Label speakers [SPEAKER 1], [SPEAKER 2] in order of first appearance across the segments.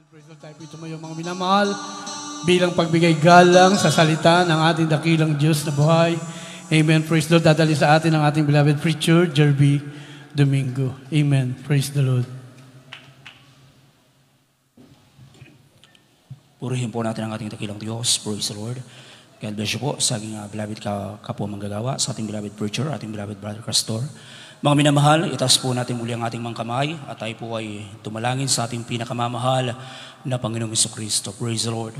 [SPEAKER 1] Praise Lord, tayo po tumayo mga minamahal bilang pagbigay galang sa salita ng ating dakilang Diyos na buhay. Amen. Praise Lord. Dadali sa atin ang ating beloved preacher, Jerby Domingo. Amen. Praise the Lord.
[SPEAKER 2] Purihin po natin ang ating dakilang Diyos. Praise the Lord. God bless you po sa aking beloved kapwa manggagawa, sa ating beloved preacher, ating beloved brother Castor. Mga minamahal, itaas po natin muli ang ating mga kamay at tayo po ay tumalangin sa ating pinakamamahal na Panginoong Jesucristo. Praise the Lord.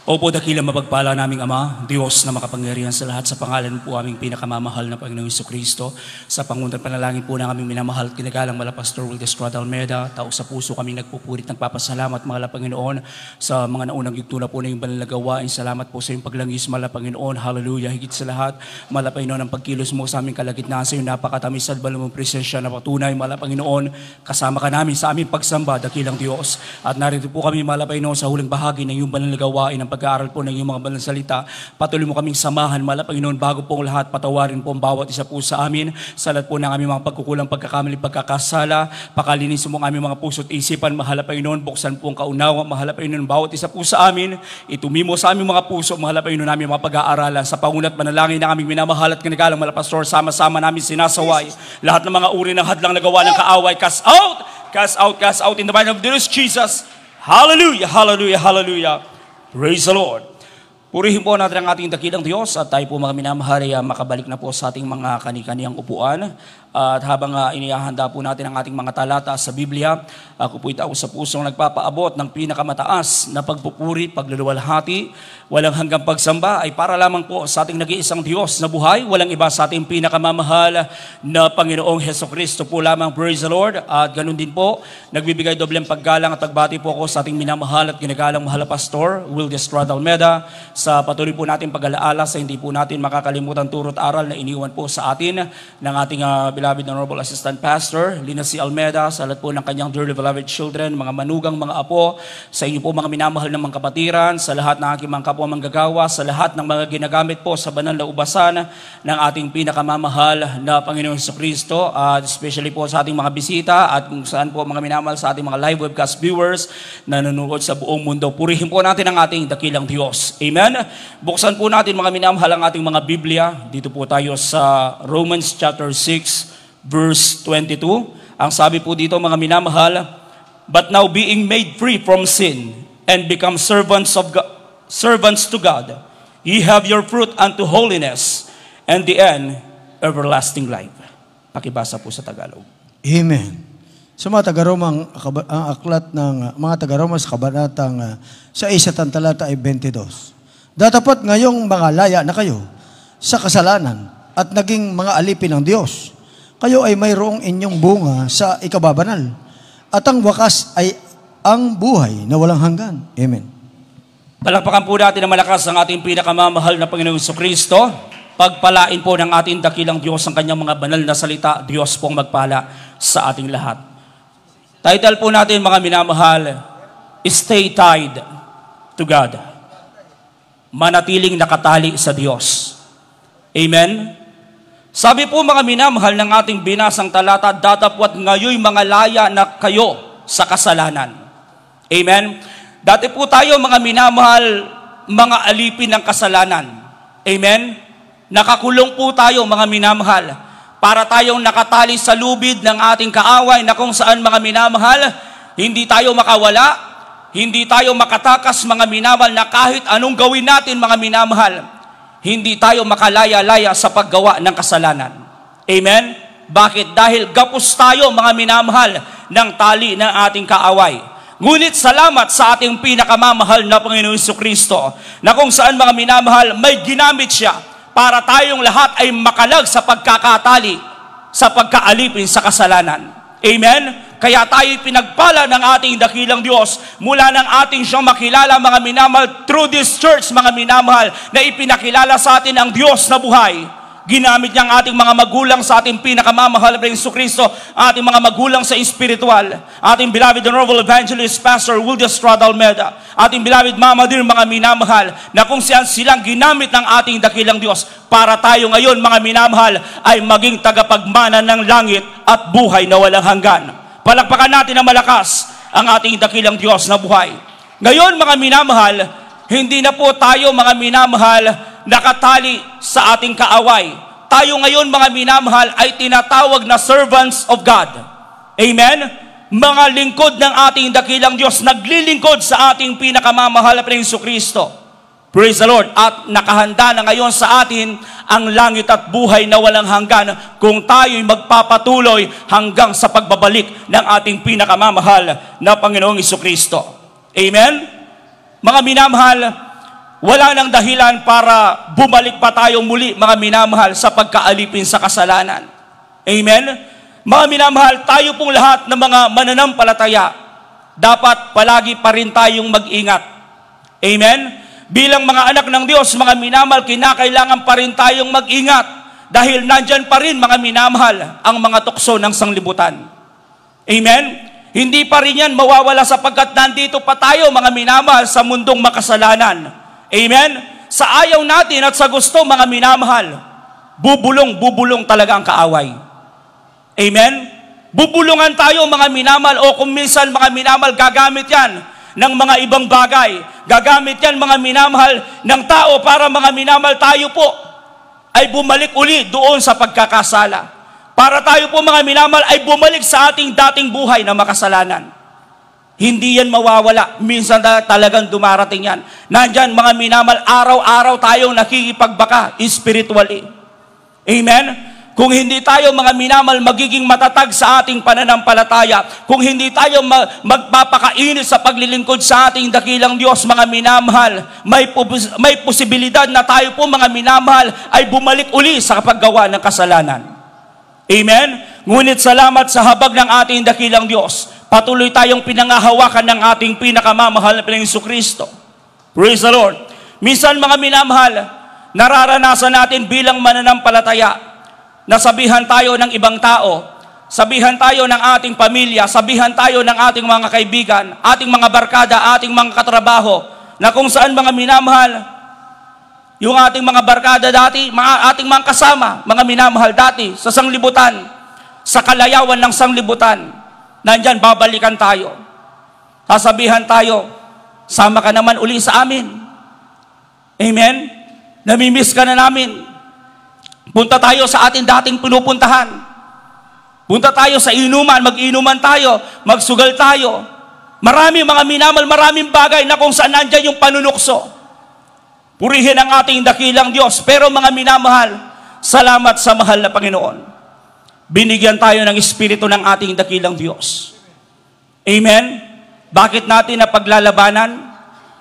[SPEAKER 2] Opo, dakilang mapagpala naming Ama, Diyos na makapangyarihan sa lahat, sa pangalan po aming pinakamamahal na Panginoong Jesucristo, sa pangunang panalangin po ng aming minamahal at kinagalang mala Pastor Will Estrada Almeida, tao sa puso kaming nagpupurit ng papasalamat mga Panginoon sa mga naunang yugto na po na yung banal na gawain. Salamat po sa iyong paglangis mala Panginoon. Hallelujah. Higit sa lahat, mala Panginoon, ang pagkilos mo sa aming kalagitnaan sa iyong napakatamis at balong mong presensya na patunay mala Panginoon. Kasama ka namin sa aming pagsamba, dakilang Diyos. At narito po kami mala Panginoon sa huling bahagi ng iyong banal na gawain ng pag-aaral po ng iyong mga banal na salita. Patuloy mo kaming samahan, mala Panginoon, bago pong lahat, patawarin po ang bawat isa po sa amin. Sa lahat po ng aming mga pagkukulang, pagkakamali, pagkakasala. Pakalinisin mo ang aming mga puso't isipan, mahala Panginoon. Buksan po ang kaunawa, mahala Panginoon, bawat isa po sa amin. Itumimo sa aming mga puso, mahala Panginoon, namin mga pag-aaralan. Sa pangunat manalangin ng aming minamahal at kinagalang mala Pastor, sama-sama namin sinasaway lahat ng mga uri ng hadlang nagawa ng kaaway. Cast out! Cast out! Cast out in the mighty name of Jesus. Hallelujah! Hallelujah! Hallelujah! Praise the Lord. Purihin po natin ang ating dakilang Diyos at tayo po mga minamahal ay makabalik na po sa ating mga kani-kaniyang upuan. At habang inihahanda po natin ang ating mga talata sa Biblia, ako po itaw sa pusong nagpapaabot ng pinakamataas na pagpupuri, pagluluwalhati, walang hanggang pagsamba ay para lamang po sa ating nag-iisang Diyos na buhay, walang iba sa ating pinakamamahal na Panginoong Hesukristo po lamang. Praise the Lord. At ganun din po, nagbibigay dobleng paggalang at pagbati po ako sa ating minamahal at ginagalang mahal na Pastor Will Estrada Almeida sa patuloy po natin pag-alaala sa hindi po natin makakalimutan turo't aral na iniwan po sa atin ng ating beloved Honorable Assistant Pastor Lina C. Almeida, sa lahat po ng kanyang dearly beloved children, mga manugang, mga apo, sa inyo po mga minamahal ng mga kapatiran, sa lahat ng aking mga kapwa manggagawa, sa lahat ng mga ginagamit po sa banal na ubasan ng ating pinakamamahal na Panginoong Jesucristo, at especially po sa ating mga bisita at kung saan po mga minamahal sa ating mga live webcast viewers na nanonood sa buong mundo. Purihin po natin ang ating dakilang Diyos. Amen. Buksan po natin mga minamahal ang ating mga Biblia. Dito po tayo sa Romans chapter 6 verse 22. Ang sabi po dito mga minamahal, but now being made free from sin and become servants to God, ye have your fruit unto holiness, and the end, everlasting life. Pakibasa po sa Tagalog.
[SPEAKER 3] Amen. Sa mga taga-Roma, ang aklat ng mga taga-Roma sa kabanatang sa isa talata ay 22. Datapat ngayong mga laya na kayo sa kasalanan at naging mga alipin ng Diyos, kayo ay mayroong inyong bunga sa ikababanal. At ang wakas ay ang buhay na walang hanggan. Amen.
[SPEAKER 2] Palakpakan po natin na malakas ang ating pinakamamahal na Panginoong Jesucristo. Pagpalain po ng ating dakilang Diyos ang kanyang mga banal na salita. Diyos pong magpala sa ating lahat. Title po natin mga minamahal, Stay Tied to God. Manatiling nakatali sa Diyos. Amen. Sabi po mga minamahal ng ating binasang talata, datapwat ngayon mga laya na kayo sa kasalanan. Amen. Dati po tayo mga minamahal, mga alipin ng kasalanan. Amen. Nakakulong po tayo mga minamahal para tayong nakatali sa lubid ng ating kaaway na kung saan mga minamahal, hindi tayo makawala, hindi tayo makatakas mga minamahal na kahit anong gawin natin mga minamahal, hindi tayo makalaya-laya sa paggawa ng kasalanan. Amen? Bakit? Dahil gapos tayo mga minamahal ng tali ng ating kaaway. Ngunit salamat sa ating pinakamamahal na Panginoong Jesucristo na kung saan mga minamahal may ginamit siya para tayong lahat ay makalag sa pagkakatali, sa pagkaalipin sa kasalanan. Amen? Kaya tayo'y pinagpala ng ating dakilang Diyos mula ng ating siyang makilala mga minamahal through this church mga minamahal na ipinakilala sa atin ang Diyos na buhay. Ginamit niya ang ating mga magulang sa ating pinakamamahal na Jesucristo, ating mga magulang sa espiritual, ating beloved Honorable Evangelist Pastor Will Estrada Almeida, ating beloved Mama Dear mga minamahal na kung saan silang ginamit ng ating dakilang Diyos para tayo ngayon mga minamahal ay maging tagapagmana ng langit at buhay na walang hanggan. Palakpakan natin ang malakas ang ating dakilang Diyos na buhay. Ngayon mga minamahal, hindi na po tayo mga minamahal nakatali sa ating kaaway. Tayo ngayon mga minamahal ay tinatawag na servants of God. Amen? Mga lingkod ng ating dakilang Diyos, naglilingkod sa ating pinakamamahal na Jesucristo. Praise the Lord. At nakahanda na ngayon sa atin ang langit at buhay na walang hanggan kung tayo'y magpapatuloy hanggang sa pagbabalik ng ating pinakamamahal na Panginoong Jesucristo. Amen? Mga minamahal, wala nang dahilan para bumalik pa tayo muli, mga minamahal, sa pagkaalipin sa kasalanan. Amen? Mga minamahal, tayo pong lahat ng mga mananampalataya, dapat palagi pa rin tayong mag-ingat. Amen? Bilang mga anak ng Diyos, mga minamahal, kinakailangan pa rin tayong mag-ingat dahil nandyan pa rin, mga minamahal, ang mga tukso ng sanglibutan. Amen? Hindi pa rin yan mawawala sapagkat nandito pa tayo, mga minamahal, sa mundong makasalanan. Amen? Sa ayaw natin at sa gusto, mga minamahal, bubulong talaga ang kaaway. Amen? Bubulungan tayo, mga minamahal, o kung minsan, mga minamahal, gagamit yan ng mga ibang bagay. Gagamit yan, mga minamahal, ng tao para, mga minamahal, tayo po ay bumalik uli doon sa pagkakasala. Para tayo po, mga minamahal, ay bumalik sa ating dating buhay na makasalanan. Hindi yan mawawala. Minsan talagang dumarating yan. Nandyan, mga minamahal, araw-araw tayong nakikipagbaka spiritually. Amen? Kung hindi tayo, mga minamahal, magiging matatag sa ating pananampalataya, kung hindi tayo magpapakainit sa paglilingkod sa ating dakilang Diyos, mga minamahal, may posibilidad na tayo po, mga minamahal, ay bumalik uli sa paggawa ng kasalanan. Amen? Ngunit salamat sa habag ng ating dakilang Diyos, patuloy tayong pinangahawakan ng ating pinakamamahal na Panginoong Jesucristo. Praise the Lord. Minsan, mga minamahal, nararanasan natin bilang mananampalataya, nasabihan tayo ng ibang tao, sabihan tayo ng ating pamilya, sabihan tayo ng ating mga kaibigan, ating mga barkada, ating mga katrabaho, na kung saan, mga minamahal, yung ating mga barkada dati, ating mga kasama, mga minamahal dati, sa sanglibutan, sa kalayawan ng sanglibutan, nandyan, babalikan tayo. Sasabihan tayo, sama ka naman uli sa amin. Amen? Namimiss ka na namin. Punta tayo sa ating dating pinupuntahan. Punta tayo sa inuman, mag-inuman tayo, magsugal tayo. Marami, mga minamahal, maraming bagay na kung saan nandyan yung panunukso. Purihin ang ating dakilang Diyos. Pero mga minamahal, salamat sa mahal na Panginoon. Binigyan tayo ng Espiritu ng ating dakilang Diyos. Amen? Bakit natin na paglalabanan?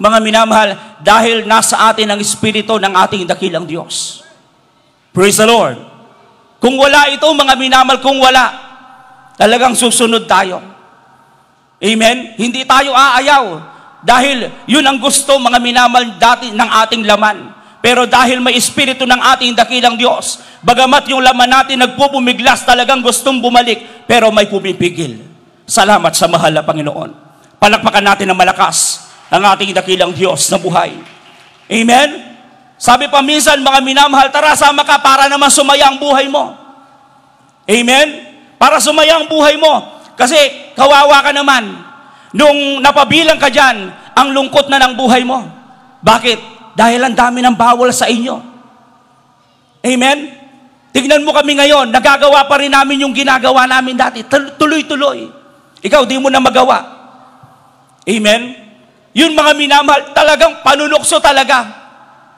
[SPEAKER 2] Mga minamahal, dahil nasa atin ang Espiritu ng ating dakilang Diyos. Praise the Lord. Kung wala ito, mga minamahal, kung wala, talagang susunod tayo. Amen? Hindi tayo aayaw. Dahil yun ang gusto, mga minamahal, dati ng ating laman. Pero dahil may Espiritu ng ating dakilang Diyos, bagamat yung laman natin nagpupumiglas, talagang gustong bumalik, pero may pumipigil. Salamat sa mahal na Panginoon. Palakpakan natin ng malakas ang ating dakilang Diyos na buhay. Amen? Sabi pa minsan, mga minamahal, tara, sama ka para naman sumaya ang buhay mo. Amen? Para sumaya ang buhay mo. Kasi kawawa ka naman. Nung napabilang ka dyan, ang lungkot na ng buhay mo. Bakit? Dahil ang dami ng bawal sa inyo. Amen? Tignan mo kami ngayon, nagagawa pa rin namin yung ginagawa namin dati. Tuloy-tuloy. Ikaw, di mo na magawa. Amen? Yun, mga minamahal, talagang panunukso talaga.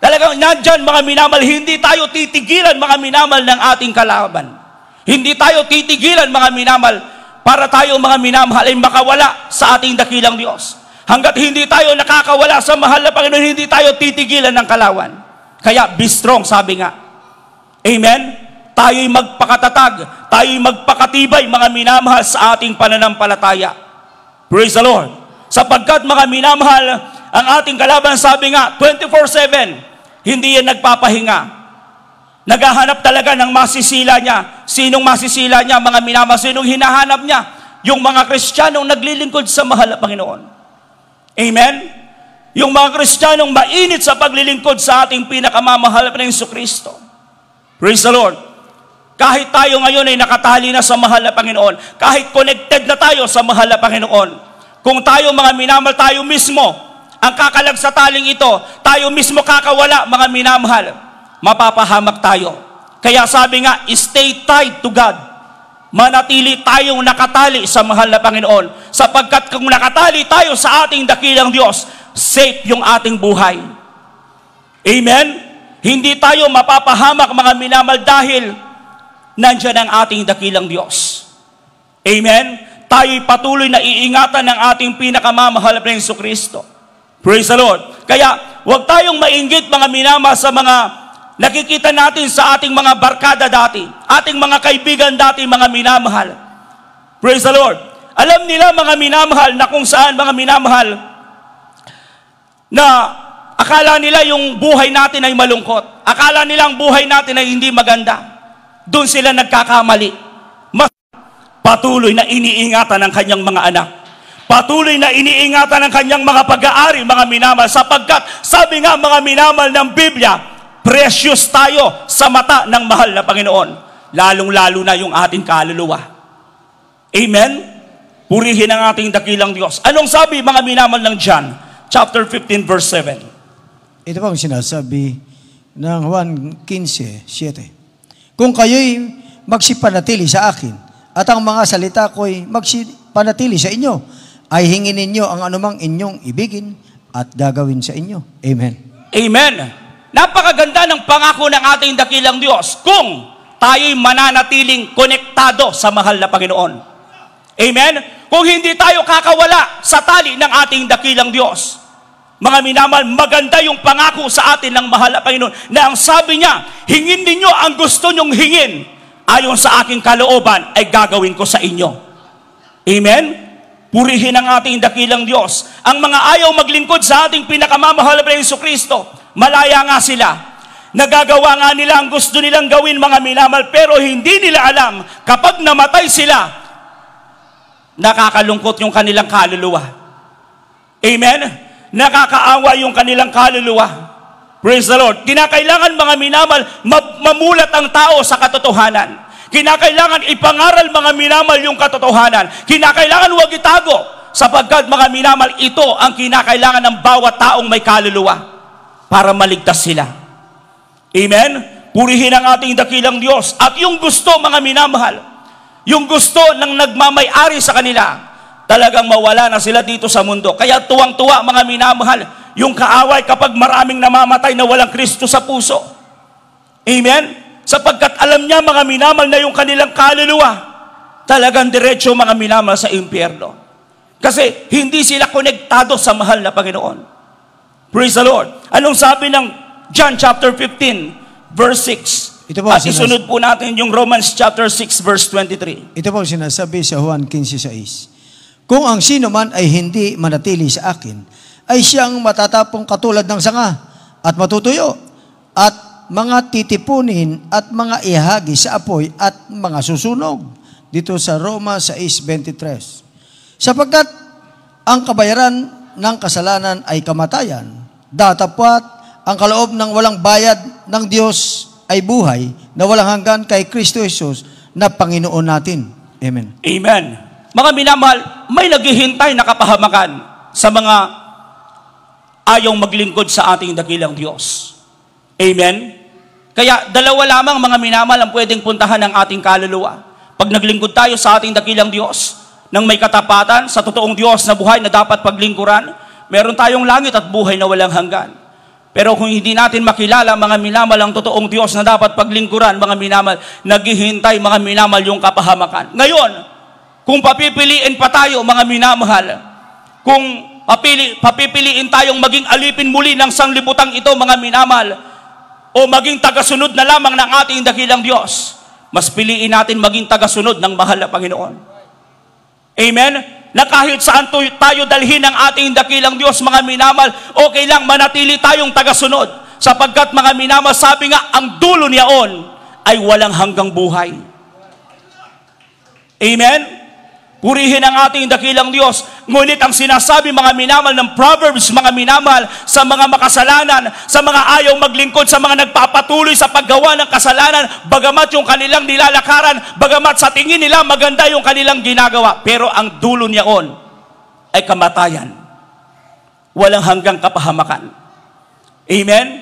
[SPEAKER 2] Talagang nandyan, mga minamahal, hindi tayo titigilan, mga minamahal, ng ating kalaban. Hindi tayo titigilan, mga minamahal, para tayo, mga minamahal, ay makawala sa ating dakilang Diyos. Hanggat hindi tayo nakakawala sa mahal na Panginoon, hindi tayo titigilan ng kalawan. Kaya, be strong, sabi nga. Amen? Tayo'y magpakatatag, tayo'y magpakatibay, mga minamahal, sa ating pananampalataya. Praise the Lord. Sapagkat, mga minamahal, ang ating kalaban, sabi nga, 24/7, hindi yan nagpapahinga. Naghahanap talaga ng masisila niya. Sinong masisila niya, mga minamahal? Sinong hinahanap niya? Yung mga Kristiyanong naglilingkod sa mahal na Panginoon. Amen? Yung mga Kristiyanong mainit sa paglilingkod sa ating pinakamamahal na Jesucristo. Praise the Lord. Kahit tayo ngayon ay nakatali na sa mahal na Panginoon, kahit connected na tayo sa mahal na Panginoon, Kung tayo mga minamahal, tayo mismo ang kakalag sa taling ito, tayo mismo kakawala mga minamahal, mapapahamak tayo. Kaya sabi nga, stay tied to God. Manatili tayong nakatali sa mahal na Panginoon. Sapagkat kung nakatali tayo sa ating dakilang Diyos, safe yung ating buhay. Amen? Hindi tayo mapapahamak mga minamahal dahil nandyan ang ating dakilang Diyos. Amen? Tayo'y patuloy na iingatan ng ating pinakamamahal na Jesucristo. Praise the Lord. Kaya, huwag tayong mainggit mga minamahal sa mga nakikita natin sa ating mga barkada dati, ating mga kaibigan dati, mga minamahal. Praise the Lord. Alam nila mga minamahal na kung saan mga minamahal na akala nila yung buhay natin ay malungkot. Akala nila ang buhay natin ay hindi maganda. Doon sila nagkakamali. Mas patuloy na iniingatan ng kanyang mga anak. Patuloy na iniingatan ng kanyang mga pag-aari, mga minamahal, sapagkat sabi nga mga minamahal ng Biblia, precious tayo sa mata ng mahal na Panginoon. Lalong-lalo na yung ating kaluluwa. Amen? Purihin ang ating dakilang Diyos. Anong sabi mga minamahal ng John? Chapter 15, verse 7.
[SPEAKER 3] Ito pang sinasabi ng Juan 15:7. Kung kayo'y magsipanatili sa akin, at ang mga salita ko'y magsipanatili sa inyo, ay hingin ninyo ang anumang inyong ibigin at gagawin sa inyo. Amen.
[SPEAKER 2] Amen. Napakaganda ng pangako ng ating dakilang Diyos kung tayo'y mananatiling konektado sa mahal na Panginoon. Amen? Kung hindi tayo kakawala sa tali ng ating dakilang Diyos. Mga minamahal, maganda yung pangako sa atin ng mahal na Panginoon na ang sabi niya, hingin ninyo ang gusto nyong hingin. Ayon sa aking kalooban ay gagawin ko sa inyo. Amen? Purihin ang ating dakilang Diyos. Ang mga ayaw maglingkod sa ating pinakamamahal na Jesucristo, malaya nga sila. Nagagawa nga nila ang gusto nilang gawin mga minamahal, pero hindi nila alam kapag namatay sila, nakakalungkot yung kanilang kaluluwa. Amen? Nakakaawa yung kanilang kaluluwa. Praise the Lord. Kinakailangan mga minamahal, mamulat ang tao sa katotohanan. Kinakailangan ipangaral mga minamahal yung katotohanan. Kinakailangan huwag itago. Sapagkat mga minamahal, ito ang kinakailangan ng bawat taong may kaluluwa para maligtas sila. Amen? Purihin ang ating dakilang Diyos. At yung gusto mga minamahal, yung gusto ng nagmamay-ari sa kanila, talagang mawala na sila dito sa mundo. Kaya tuwang-tuwa mga minamahal, yung kaaway kapag maraming namamatay na walang Kristo sa puso. Amen? Sapagkat alam niya mga minamahal na yung kanilang kaluluwa, talagang diretso mga minamahal sa impyerno. Kasi hindi sila konektado sa mahal na Panginoon. Praise the Lord. Anong sabi ng John chapter 15, verse 6? At isunod po natin yung Romans chapter 6, verse 23.
[SPEAKER 3] Ito po sinasabi sa Juan 15:6. Kung ang sino man ay hindi manatili sa akin, ay siyang matatapong katulad ng sanga at matutuyo at mga titipunin at mga ihagi sa apoy at mga susunog. Dito sa Roma 6:23. Sapagkat ang kabayaran ng kasalanan ay kamatayan, datapwat ang kaloob ng walang bayad ng Diyos ay buhay na walang hanggan kay Kristo Jesus na Panginoon natin. Amen.
[SPEAKER 2] Amen. Mga minamahal, may naghihintay na kapahamakan sa mga ayaw maglingkod sa ating dakilang Diyos. Amen? Kaya dalawa lamang mga minamahal ang pwedeng puntahan ng ating kaluluwa. Pag naglingkod tayo sa ating dakilang Diyos, nang may katapatan sa totoong Diyos na buhay na dapat paglingkuran, meron tayong langit at buhay na walang hanggan. Pero kung hindi natin makilala mga minamahal ang totoong Diyos na dapat paglingkuran, mga minamahal, naghihintay mga minamahal yung kapahamakan. Ngayon, kung papipiliin pa tayo mga minamahal, kung papipiliin tayong maging alipin muli ng sanglibutang ito mga minamahal, o maging tagasunod na lamang ng ating dakilang Diyos, mas piliin natin maging tagasunod ng mahal na Panginoon. Amen? Na kahit saan tayo dalhin ng ating dakilang Diyos, mga minamahal, okay lang manatili tayong tagasunod. Sapagkat mga minamahal, sabi nga, ang dulo niyaon ay walang hanggang buhay. Amen? Purihin ang ating dakilang Diyos. Ngunit ang sinasabi mga minamahal ng Proverbs, mga minamahal, sa mga makasalanan, sa mga ayaw maglingkod, sa mga nagpapatuloy sa paggawa ng kasalanan, bagamat yung kanilang nilalakaran, bagamat sa tingin nila maganda yung kanilang ginagawa, pero ang dulo niyaon ay kamatayan. Walang hanggang kapahamakan. Amen?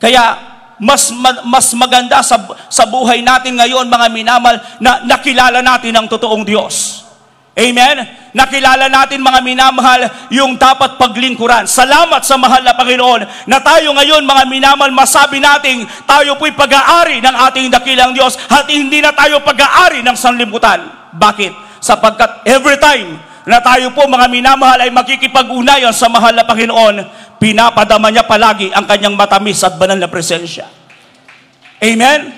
[SPEAKER 2] Kaya, mas maganda sa buhay natin ngayon, mga minamahal, na nakilala natin ang totoong Diyos. Amen? Nakilala natin, mga minamahal, yung dapat paglingkuran. Salamat sa mahal na Panginoon na tayo ngayon, mga minamahal, masabi natin tayo po'y pag-aari ng ating dakilang Diyos at hindi na tayo pag-aari ng sanlibutan. Bakit? Sapagkat every time na tayo po, mga minamahal, ay makikipag-unayan sa mahal na Panginoon, pinapadama niya palagi ang kanyang matamis at banal na presensya. Amen?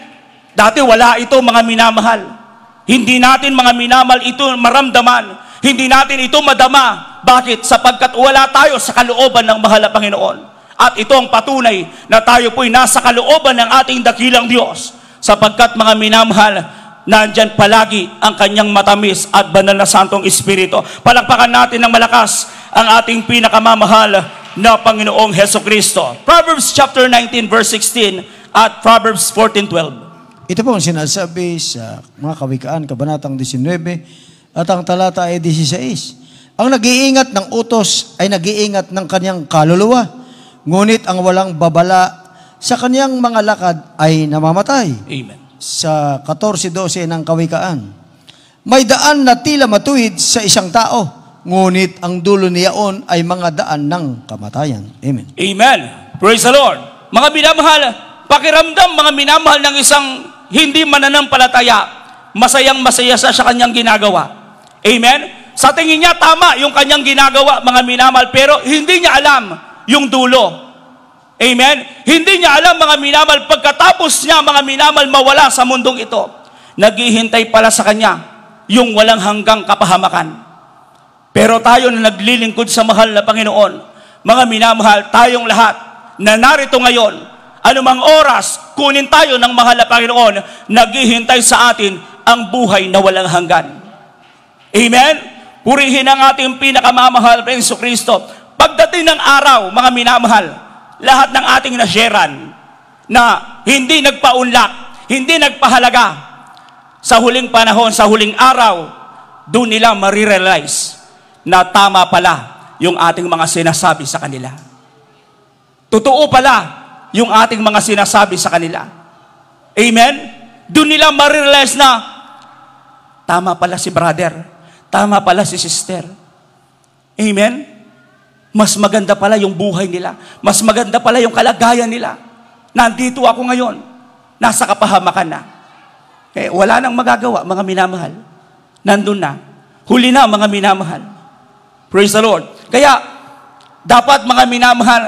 [SPEAKER 2] Dati wala ito, mga minamahal. Hindi natin, mga minamahal, ito maramdaman. Hindi natin ito madama. Bakit? Sapagkat wala tayo sa kalooban ng mahal na Panginoon. At ito ang patunay na tayo po'y nasa kalooban ng ating dakilang Diyos. Sapagkat, mga minamahal, nandyan palagi ang kanyang matamis at banal na Santong Espiritu. Palakpakan natin ng malakas ang ating pinakamamahal na Panginoong Hesukristo. Proverbs chapter 19 verse 16 at Proverbs 14:12.
[SPEAKER 3] Ito po ang sinasabi sa mga kawikaan, kabanatang 19, at ang talata ay 16. Ang nag-iingat ng utos ay nag-iingat ng kanyang kaluluwa, ngunit ang walang babala sa kanyang mga lakad ay namamatay.
[SPEAKER 2] Amen.
[SPEAKER 3] Sa 14:12 ng kawikaan, may daan na tila matuwid sa isang tao, ngunit ang dulo niyaon ay mga daan ng kamatayan. Amen.
[SPEAKER 2] Amen. Praise the Lord. Mga minamahal, pakiramdam, mga minamahal, ng isang hindi mananampalataya, masayang-masaya sa kanyang ginagawa. Amen? Sa tingin niya, tama yung kanyang ginagawa, mga minamahal, pero hindi niya alam yung dulo. Amen? Hindi niya alam, mga minamahal, pagkatapos niya, mga minamahal, mawala sa mundong ito, naghihintay pala sa kanya yung walang hanggang kapahamakan. Pero tayo na naglilingkod sa mahal na Panginoon, mga minamahal, tayong lahat na narito ngayon, anumang oras, kunin tayo ng mahal na Panginoon, naghihintay sa atin ang buhay na walang hanggan. Amen? Purihin ang ating pinakamamahal na Jesucristo. Pagdating ng araw, mga minamahal, lahat ng ating nasyeran na hindi nagpaunlak, hindi nagpahalaga, sa huling panahon, sa huling araw, doon nila marirealize na tama pala yung ating mga sinasabi sa kanila. Totoo pala yung ating mga sinasabi sa kanila. Amen? Doon nila marirealize na tama pala si brother, tama pala si sister. Amen? Mas maganda pala yung buhay nila. Mas maganda pala yung kalagayan nila. Nandito ako ngayon. Nasa kapahamakan na. Eh, wala nang magagawa, mga minamahal. Nandun na. Huli na, mga minamahal. Praise the Lord. Kaya, dapat, mga minamahal,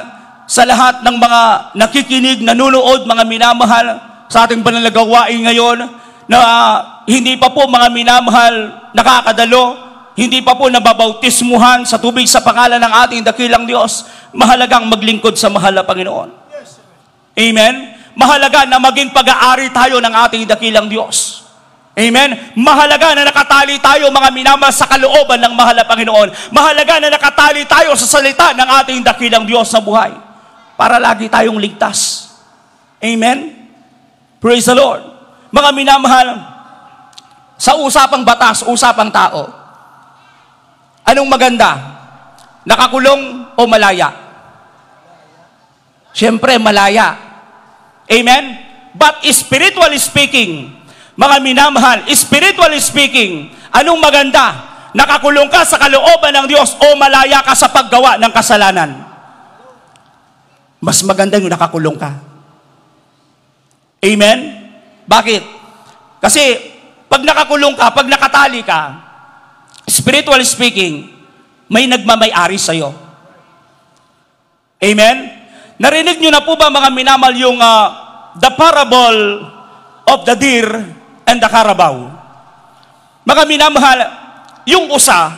[SPEAKER 2] sa lahat ng mga nakikinig, nanunood, mga minamahal, sa ating pananagawain ngayon, na hindi pa po, mga minamahal, nakakadalo, hindi pa po nababautismuhan sa tubig sa pangalan ng ating dakilang Diyos, mahalagang maglingkod sa mahal na Panginoon. Amen? Mahalaga na maging pag-aari tayo ng ating dakilang Diyos. Amen? Mahalaga na nakatali tayo, mga minamahal, sa kalooban ng mahal na Panginoon. Mahalaga na nakatali tayo sa salita ng ating dakilang Diyos na buhay, para lagi tayong ligtas. Amen? Praise the Lord. Mga minamahal, sa usapang batas, usapang tao, anong maganda? Nakakulong o malaya? Siyempre, malaya. Amen? But spiritually speaking, mga minamahal, spiritually speaking, anong maganda? Nakakulong ka sa kalooban ng Diyos o malaya ka sa paggawa ng kasalanan? Mas maganda yung nakakulong ka. Amen? Bakit? Kasi, pag nakakulong ka, pag nakatali ka, spiritually speaking, may nagmamay-ari sa'yo. Amen? Narinig nyo na po ba, mga minamal, yung the parable of the deer and the carabao? Mga minamahal, yung usa,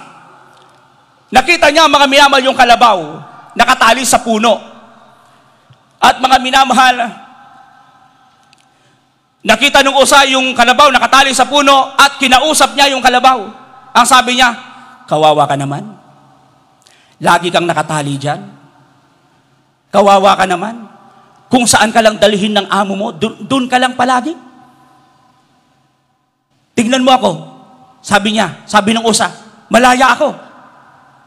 [SPEAKER 2] nakita niya, mga minamal, yung kalabaw, nakatali sa puno. At mga minamahal, nakita nung usa yung kalabaw nakatali sa puno at kinausap niya yung kalabaw. Ang sabi niya, kawawa ka naman. Lagi kang nakatali dyan. Kawawa ka naman. Kung saan ka lang dalhin ng amo mo, dun ka lang palagi. Tignan mo ako. Sabi niya, sabi ng usa, malaya ako.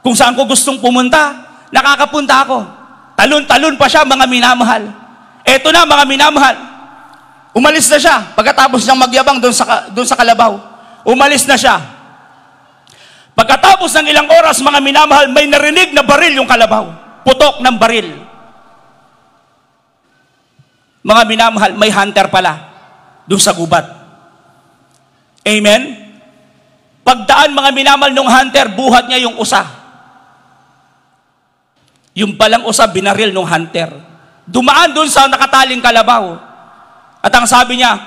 [SPEAKER 2] Kung saan ko gustong pumunta, nakakapunta ako. Talon-talon pa siya, mga minamahal. Eto na, mga minamahal. Umalis na siya. Pagkatapos niyang magyabang doon sa kalabaw, umalis na siya. Pagkatapos ng ilang oras, mga minamahal, may narinig na baril yung kalabaw. Putok ng baril. Mga minamahal, may hunter pala doon sa gubat. Amen? Pagdaan, mga minamahal, nung hunter, buhat niya yung usa. Yung palang usa, binaril nung hunter. Dumaan doon sa nakataling kalabaw. At ang sabi niya,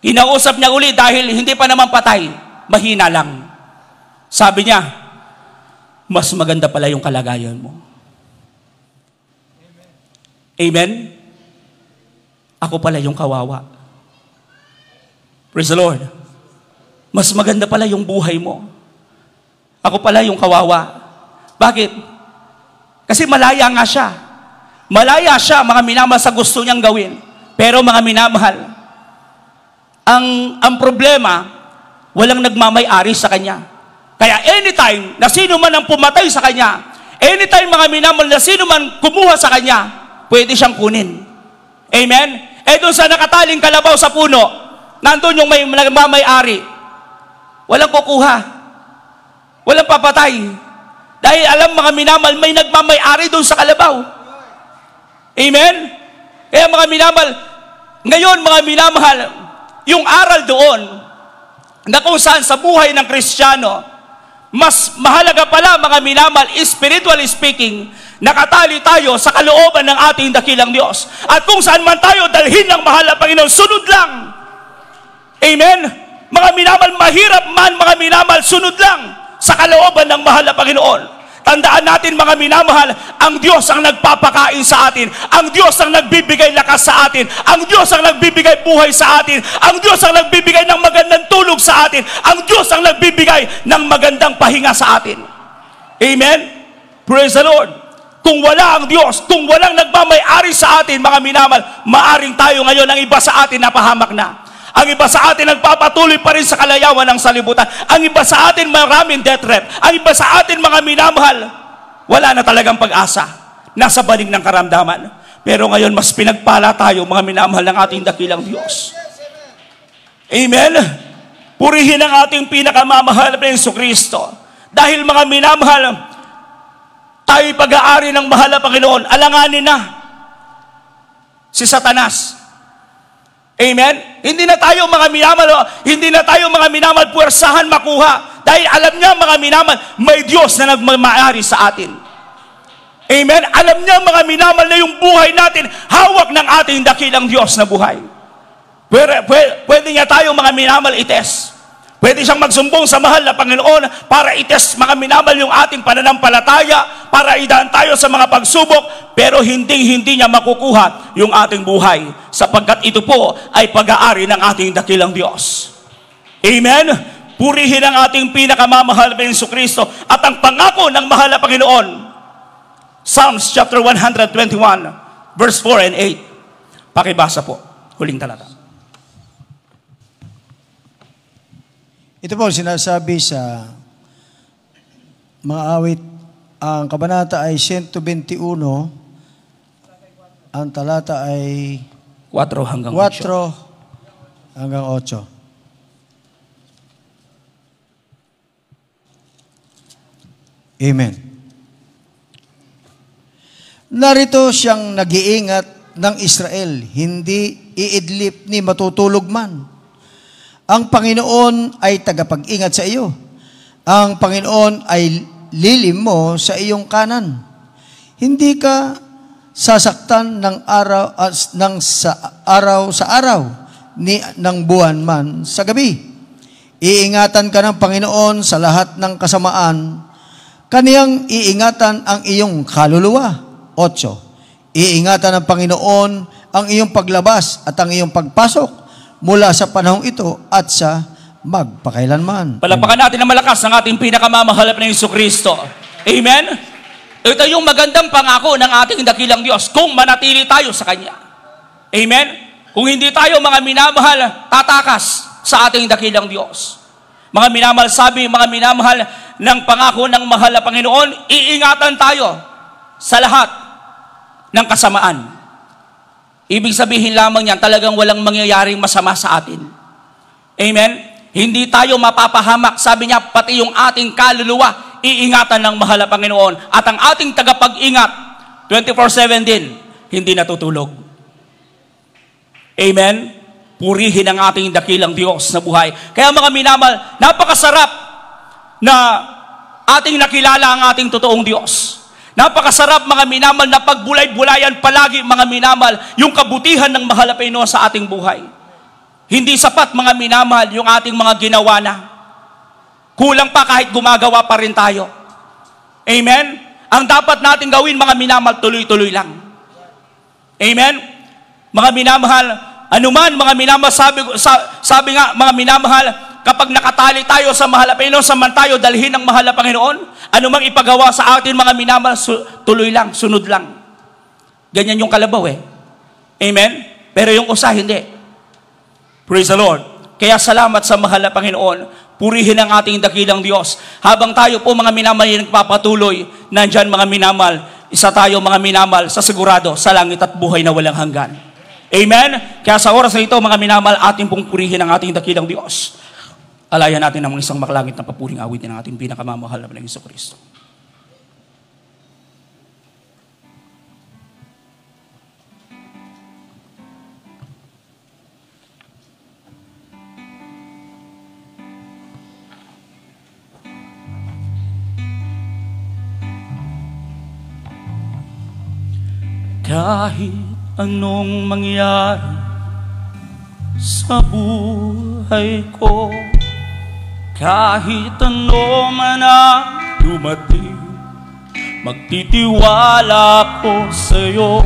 [SPEAKER 2] kinausap niya uli dahil hindi pa naman patay, mahina lang. Sabi niya, mas maganda pala yung kalagayan mo. Amen? Ako pala yung kawawa. Praise the Lord. Mas maganda pala yung buhay mo. Ako pala yung kawawa. Bakit? Kasi malaya nga siya. Malaya siya, mga minamahal, sa gusto niyang gawin. Pero mga minamahal, ang problema, walang nagmamay-ari sa kanya. Kaya anytime na sino man ang pumatay sa kanya, anytime, mga minamahal, na sino man kumuha sa kanya, pwede siyang kunin. Amen? Doon sa nakataling kalabaw sa puno, nandun yung may nagmamay-ari. Walang kukuha. Walang papatay. Dahil alam, mga minamahal, may nagmamay-ari doon sa kalabaw. Amen? Kaya mga minamahal, ngayon, mga minamahal, yung aral doon, na kung saan sa buhay ng Kristiyano, mas mahalaga pala, mga minamahal, spiritually speaking, nakatali tayo sa kalooban ng ating dakilang Diyos. At kung saan man tayo dalhin ng mahal na Panginoon, sunod lang. Amen? Mga minamahal, mahirap man, mga minamahal, sunod lang sa kalooban ng mahal na Panginoon. Tandaan natin, mga minamahal, ang Diyos ang nagpapakain sa atin. Ang Diyos ang nagbibigay lakas sa atin. Ang Diyos ang nagbibigay buhay sa atin. Ang Diyos ang nagbibigay ng magandang tulog sa atin. Ang Diyos ang nagbibigay ng magandang pahinga sa atin. Amen? Praise the Lord. Kung wala ang Diyos, kung walang nagmamay-ari sa atin, mga minamahal, maaring tayo ngayon, ang iba sa atin napahamak na. Ang iba sa atin nagpapatuloy pa rin sa kalayawan ng salibutan. Ang iba sa atin maraming death threat. Ang iba sa atin, mga minamahal, wala na talagang pag-asa. Nasa banig ng karamdaman. Pero ngayon, mas pinagpala tayo, mga minamahal, ng ating dakilang Diyos. Amen? Purihin ang ating pinakamamahal na Jesucristo. Dahil, mga minamahal, tayo pag-aari ng mahal na Panginoon. Alanganin na si Satanas. Amen? Hindi na tayo, mga minamahal, puwersahan makuha. Dahil alam niya, mga minamahal, may Diyos na nagmamayari sa atin. Amen? Alam niya, mga minamahal, na yung buhay natin, hawak ng ating dakilang Diyos na buhay. Pwede niya tayo, mga minamahal, ites. Pwede siyang magsumbong sa mahal na Panginoon para ites, mga minamahal, yung ating pananampalataya, para idaan tayo sa mga pagsubok, pero hindi niya makukuha yung ating buhay, sapagkat ito po ay pag-aari ng ating dakilang Diyos. Amen? Purihin ang ating pinakamamahal na Jesucristo at ang pangako ng mahal na Panginoon. Psalms chapter 121, verse 4 and 8. Pakibasa po, huling talata.
[SPEAKER 3] Ito po sinasabi sa mga awit. Ang kabanata ay 121, ang talata ay
[SPEAKER 2] 4 hanggang
[SPEAKER 3] 8. Amen. Narito siyang nag-iingat ng Israel, hindi iidlip ni matutulog man. Ang Panginoon ay tagapag-ingat sa iyo. Ang Panginoon ay lilim mo sa iyong kanan. Hindi ka sasaktan ng araw sa araw ng buwan man sa gabi. Iingatan ka ng Panginoon sa lahat ng kasamaan. Kaniyang iingatan ang iyong kaluluwa. 8. Iingatan ng Panginoon ang iyong paglabas at ang iyong pagpasok mula sa panahong ito at sa magpakailanman.
[SPEAKER 2] Palakpakan natin ng malakas ang ating pinakamamahal na Jesucristo. Amen? Ito yung magandang pangako ng ating dakilang Diyos kung manatili tayo sa Kanya. Amen? Kung hindi tayo, mga minamahal, tatakas sa ating dakilang Diyos. Mga minamahal, sabi, mga minamahal, ng pangako ng mahal na Panginoon, iingatan tayo sa lahat ng kasamaan. Ibig sabihin lamang yan, talagang walang mangyayaring masama sa atin. Amen? Hindi tayo mapapahamak. Sabi niya, pati yung ating kaluluwa, iingatan ng mahal na Panginoon. At ang ating tagapag-ingat, 24/7 din, hindi natutulog. Amen? Purihin ang ating dakilang Diyos na buhay. Kaya mga minamahal, napakasarap na ating nakilala ang ating totoong Diyos. Napakasarap mga minamahal na pagbulay-bulayan palagi mga minamahal yung kabutihan ng mahal na Panginoon sa ating buhay. Hindi sapat mga minamahal yung ating mga ginawa na. Kulang pa kahit gumagawa pa rin tayo. Amen? Ang dapat natin gawin mga minamahal, tuloy-tuloy lang. Amen? Mga minamahal, anuman mga minamahal, sabi nga mga minamahal, kapag nakatali tayo sa mahal na Panginoon, saman tayo dalhin ng mahal na Panginoon, anumang ipagawa sa atin mga minamahal, tuloy lang, sunod lang. Ganyan yung kalabaw eh. Amen? Pero yung usa, hindi. Praise the Lord. Kaya salamat sa mahal na Panginoon. Purihin ang ating dakilang Diyos. Habang tayo po mga minamahal yung nagpapatuloy, nandyan mga minamahal, isa tayo mga minamahal sa sigurado sa langit at buhay na walang hanggan. Amen? Kaya sa oras na ito mga minamahal, ating pong purihin ang ating dakilang Diyos. Alayan natin ang isang makalangit na papuring awit ng ating pinakamamahal na Panginoong Jesucristo. Kahit anong mangyari sa buhay ko, kahit ano man ang dumating, magtitiwala ko sa'yo.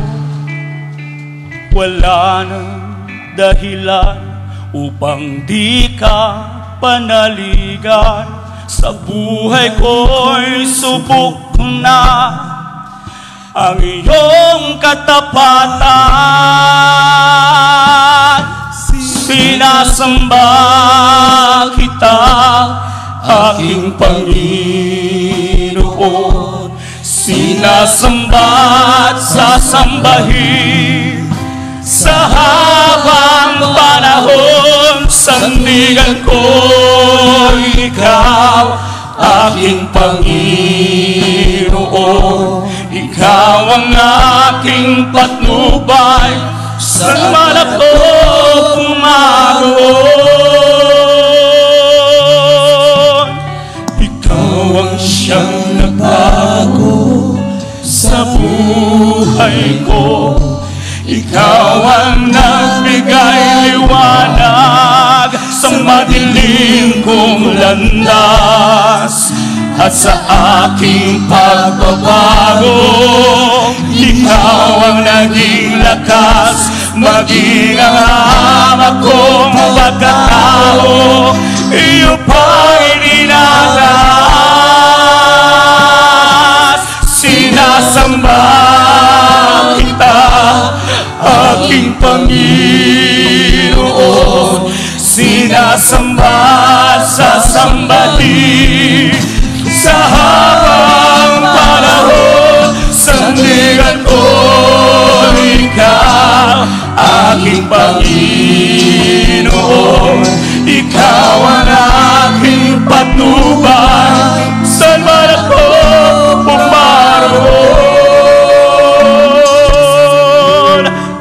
[SPEAKER 2] Wala nang dahilan upang di ka panaligan. Sa buhay ko'y subok na ang iyong katapatan. Sinasamba kita, aking Panginoon. Sinasamba at sasambahin sa habang panahon. Sandigan ko ikaw, aking Panginoon. Ikaw ang aking patnubay, saan man ako pumaroon. Ikaw ang siyang nagbago sa buhay ko. Ikaw ang nagbigay liwanag sa madilim kong landas. At sa aking pagbabago, ikaw ang naging lakas, maging ang ama kong pagkatao. Iyo pa'y ninalas. Sinasamba kita, aking Panginoon. Sinasamba, sasambahin sa habang panahon. Sandigan ko ikaw, aking Panginoon. Ikaw ang aking patnubay, saan man ako pumaroon.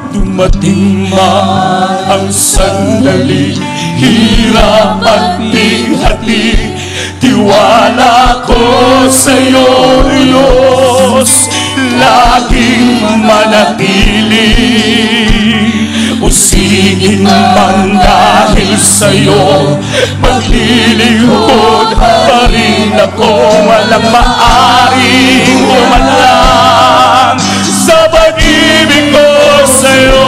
[SPEAKER 2] Dumating man ang sandali, hirap at bihati, tiwala ko sa'yo, Diyos, laging manatili. Usigin man dahil sa'yo, maglilingkod pa rin ako. Walang maaring umalang sa pag-ibig ko sa'yo.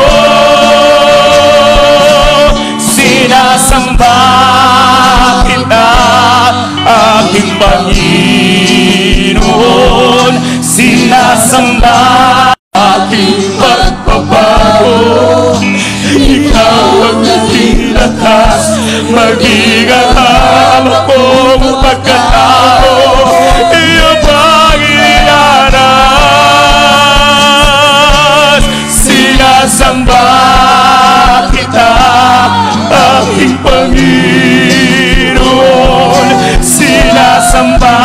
[SPEAKER 2] Sinasamba kita, aking Panginoon. Sinasamba aking pagbabago. Ikaw ang naging lakas,
[SPEAKER 4] maging ang hamak kong pagkatao, iyo bang ilaras? Sinasamba kita, aking Panginoon, sinasamba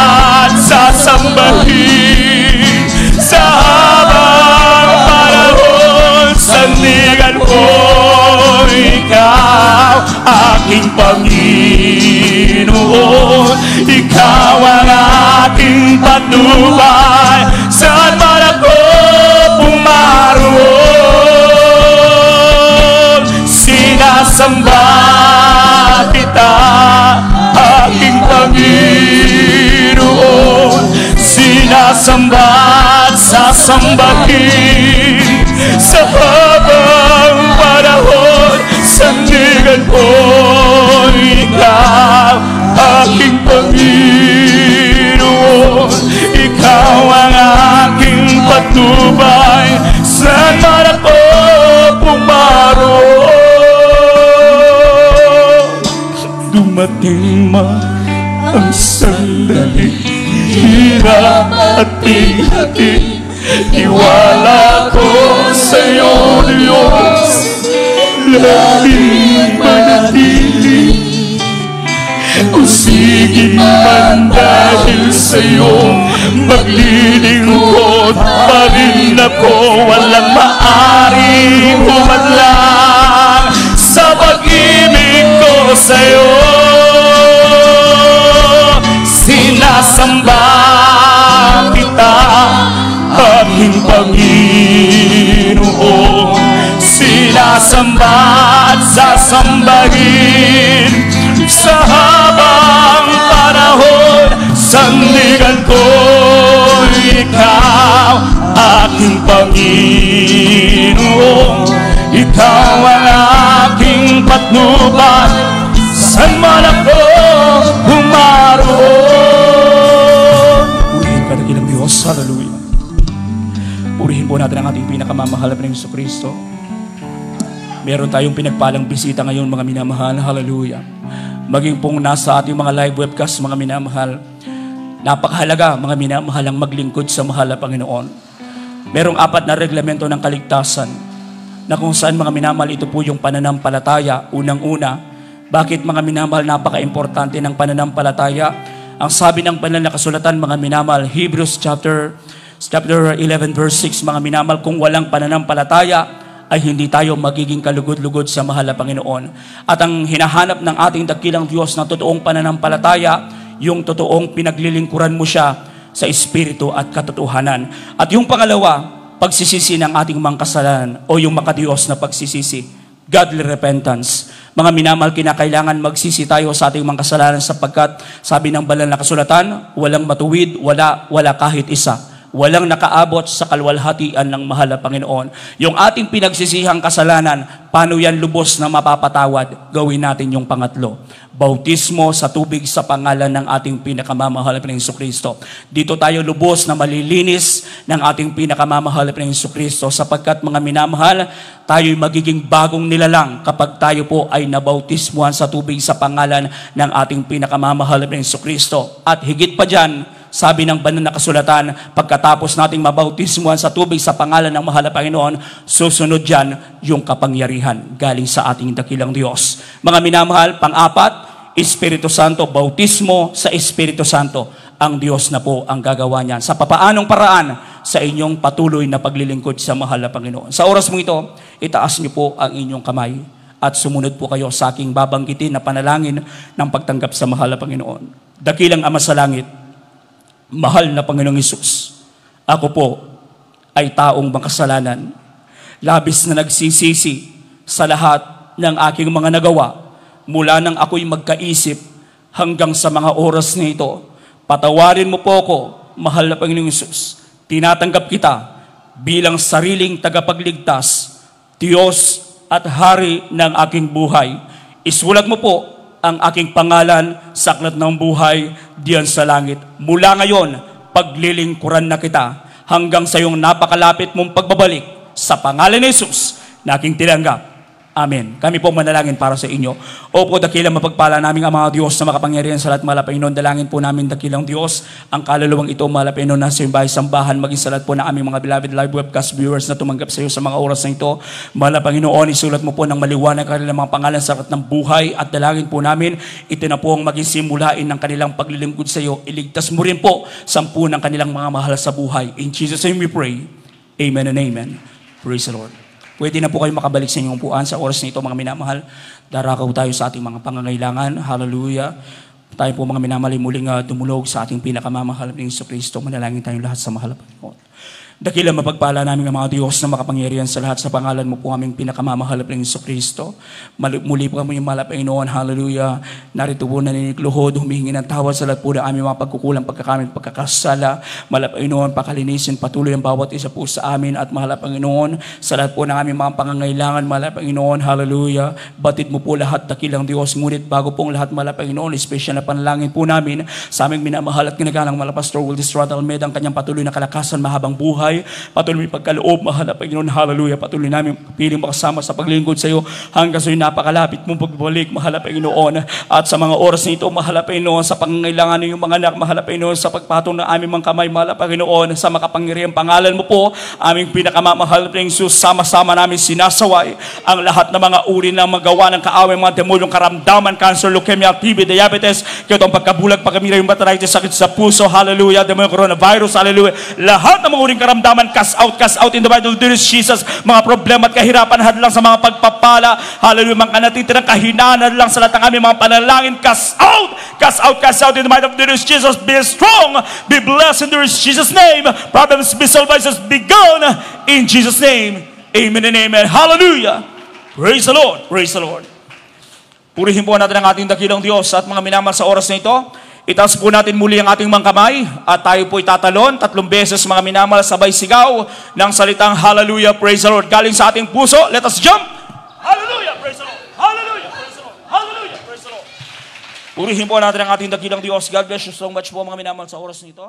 [SPEAKER 4] at sasambahin sa habang panahon. Sandigan ko ikaw, aking Panginoon, ikaw ang aking patnubay, saan man ako pumaroon. Sinasamba kita, aking Panginoon, sinasamba at sasambahin sa habang panahon. Sandigan ko ikaw, aking Panginoon, ikaw ang aking patnubay, saan man ako pumaroon. Dumating man ang sandali, hirap at bigati, tiwala ko sa'yo, Diyos, laging manatili. Usigin man dahil sa'yo, maglilingkod pa rin ako, walang maaring humadlang sa pag-ibig ko sa'yo. Sinasamba kita, aking Panginoon, sinasamba at sasambahin sa habang panahon. Sandigan ko ikaw, aking Panginoon, ikaw ang aking patnubay, saan man ako humaroon.
[SPEAKER 2] Purihin ka, dakilang Diyos. Hallelujah. Purihin po natin ang ating pinakamamahal na Jesucristo. Meron tayong pinagpalang bisita ngayon, mga minamahal. Hallelujah. Maging pong nasa ating mga live webcast, mga minamahal, napakahalaga, mga minamahal, ang maglingkod sa mahal na Panginoon. Merong 4 na reglamento ng kaligtasan na kung saan, mga minamahal, ito po yung pananampalataya. Unang-una, bakit, mga minamahal, napaka-importante ng pananampalataya? Ang sabi ng banal na kasulatan, mga minamahal, Hebrews chapter 11 verse 6, mga minamahal, kung walang pananampalataya ay hindi tayo magiging kalugod-lugod sa mahal na Panginoon. At ang hinahanap ng ating dakilang Diyos na totoong pananampalataya, yung totoong pinaglilingkuran mo siya sa espiritu at katotohanan. At yung pangalawa, pagsisisi ng ating mga kasalanan o yung makadiyos na pagsisisi, godly repentance. Mga minamahal, kinakailangan magsisi tayo sa ating mga kasalanan sapagkat sabi ng banal na kasulatan, walang matuwid, wala kahit isa. Walang nakaabot sa kalwalhatian ng mahal na Panginoon. Yung ating pinagsisihang kasalanan, paano yan lubos na mapapatawad? Gawin natin yung pangatlo. Bautismo sa tubig sa pangalan ng ating pinakamamahal na Jesucristo. Dito tayo lubos na malilinis ng ating pinakamamahal na Jesucristo sapagkat, mga minamahal, tayo'y magiging bagong nilalang kapag tayo po ay nabautismuhan sa tubig sa pangalan ng ating pinakamamahal na Jesucristo. At higit pa dyan, sabi ng banal na kasulatan, pagkatapos nating mabautismuhan sa tubig sa pangalan ng mahal na Panginoon, susunod dyan yung kapangyarihan galing sa ating dakilang Diyos. Mga minamahal, pang-apat, Espiritu Santo, bautismo sa Espiritu Santo. Ang Diyos na po ang gagawa niyan. Sa papaanong paraan? Sa inyong patuloy na paglilingkod sa mahal na Panginoon. Sa oras mo ito, itaas niyo po ang inyong kamay at sumunod po kayo sa aking babanggitin na panalangin ng pagtanggap sa mahal na Panginoon. Dakilang Ama sa langit, mahal na Panginoong Hesus, ako po ay taong makasalanan, labis na nagsisisi sa lahat ng aking mga nagawa, mula nang ako'y magkaisip hanggang sa mga oras na ito. Patawarin mo po ako, mahal na Panginoong Hesus. Tinatanggap kita bilang sariling tagapagligtas, Diyos at Hari ng aking buhay. Isulat mo po ang aking pangalan sa aklat ng buhay diyan sa langit. Mula ngayon, paglilingkuran na kita hanggang sa iyong napakalapit mong pagbabalik. Sa pangalan ni Jesus na aking tinanggap. Amen. Kami po manalangin para sa inyo. Opo, dakilang mapagpala namin ang mga Diyos na makapangyarihan sa lahat, mahal na Panginoon. Dalangin po namin, dakilang Diyos, ang kaluluwang ito, mahal na Panginoon, nasa iyong bahay-sambahan, maging sa lahat po na aming mga beloved live webcast viewers na tumanggap sa iyo sa mga oras na ito. Mahal na Panginoon, isulat mo po ng maliwanag kanilang mga pangalan sa lahat ng buhay at dalangin po namin, ito na po ang maging simulain ng kanilang paglilingkod sa iyo. Iligtas mo rin po 10 ng kanilang mga mahal sa buhay. In Jesus' name we pray. Amen and amen. Praise the Lord. Pwede na po kayo makabalik sa inyong upuan sa oras nito, mga minamahal. Darakaw tayo sa ating mga pangangailangan. Hallelujah. Tayo po mga minamahal muling dumulog sa ating pinakamamahal ng Hesus Kristo. Manalangin tayong lahat sa mahal na Panginoon. Dakilang mapagpala namin ang mga Diyos na makapangyarihan sa lahat sa pangalan mo po aming pinakamamahal ng Hesus Kristo. Muli po kami yung mahal na Panginoon. Hallelujah. Narito po naninigluhod, humihingi ng tawad sa lahat po ng aming mga pagkukulang, pagkakamit, pagkakasala. Mahal na Panginoon, pakalinisin patuloy ang bawat isa po sa amin at mahal na Panginoon, sa lahat po ng aming mga pangangailangan, mahal na Panginoon. Hallelujah. Batid mo po lahat, dakilang Diyos. Ngunit bago pong lahat, mahal na Panginoon, special na panalangin po namin sa aming minamahal at ginagalang mahal na Pastor Wildis Almeida, ang kanyang patuloy na kalakasan, mahabang buhay, patuloy pagkaloob, mahal na Panginoon. Hallelujah. Patuloy namin piling makasama sa paglingkod sa iyo hanggang sa napakalapit mong pagbalik, mahal na Panginoon. At sa mga oras nito, mahal na Panginoon, sa pangangailangan ng iyong mga anak, mahal na Panginoon, sa pagpatong ng aming mga kamay, mahal na Panginoon, sa makapangyarihang pangalan mo po, aming pinakamamahal na Jesus, sama-sama namin sinasaway ang lahat ng mga uri ng magawa ng kaaway, mga demolyong karamdaman, cancer, leukemia, TB, diabetes, kaya itong pagkabulag, pagkamira, yung arthritis, sakit sa puso, hallelujah, demolyong coronavirus, hallelujah, lahat ng mga uring karamdaman, cast out in the mighty name of Jesus. Mga problema at kahirapan, hadlang sa mga pagpapala, hallelujah, mga natitirang kahinaan, hadlang sa lahat ng aming mga panalangin, cast out in the mighty name of Jesus. Be strong, be blessed in Jesus' name. Problems be solved, be gone in Jesus' name. Amen and amen. Hallelujah. Praise the Lord. Praise the Lord. Purihin po natin ang ating dakilang Diyos at mga minamahal sa oras na ito. Itaas po natin muli ang ating mga kamay at tayo po itatalon 3 beses, mga minamahal, sabay sigaw ng salitang hallelujah, praise the Lord. Galing sa ating puso, let us jump. Hallelujah, praise the Lord. Hallelujah, praise the Lord. Hallelujah, praise the Lord. Purihin po natin ang ating dakilang Diyos. God bless you so much po, mga minamahal, sa oras nito.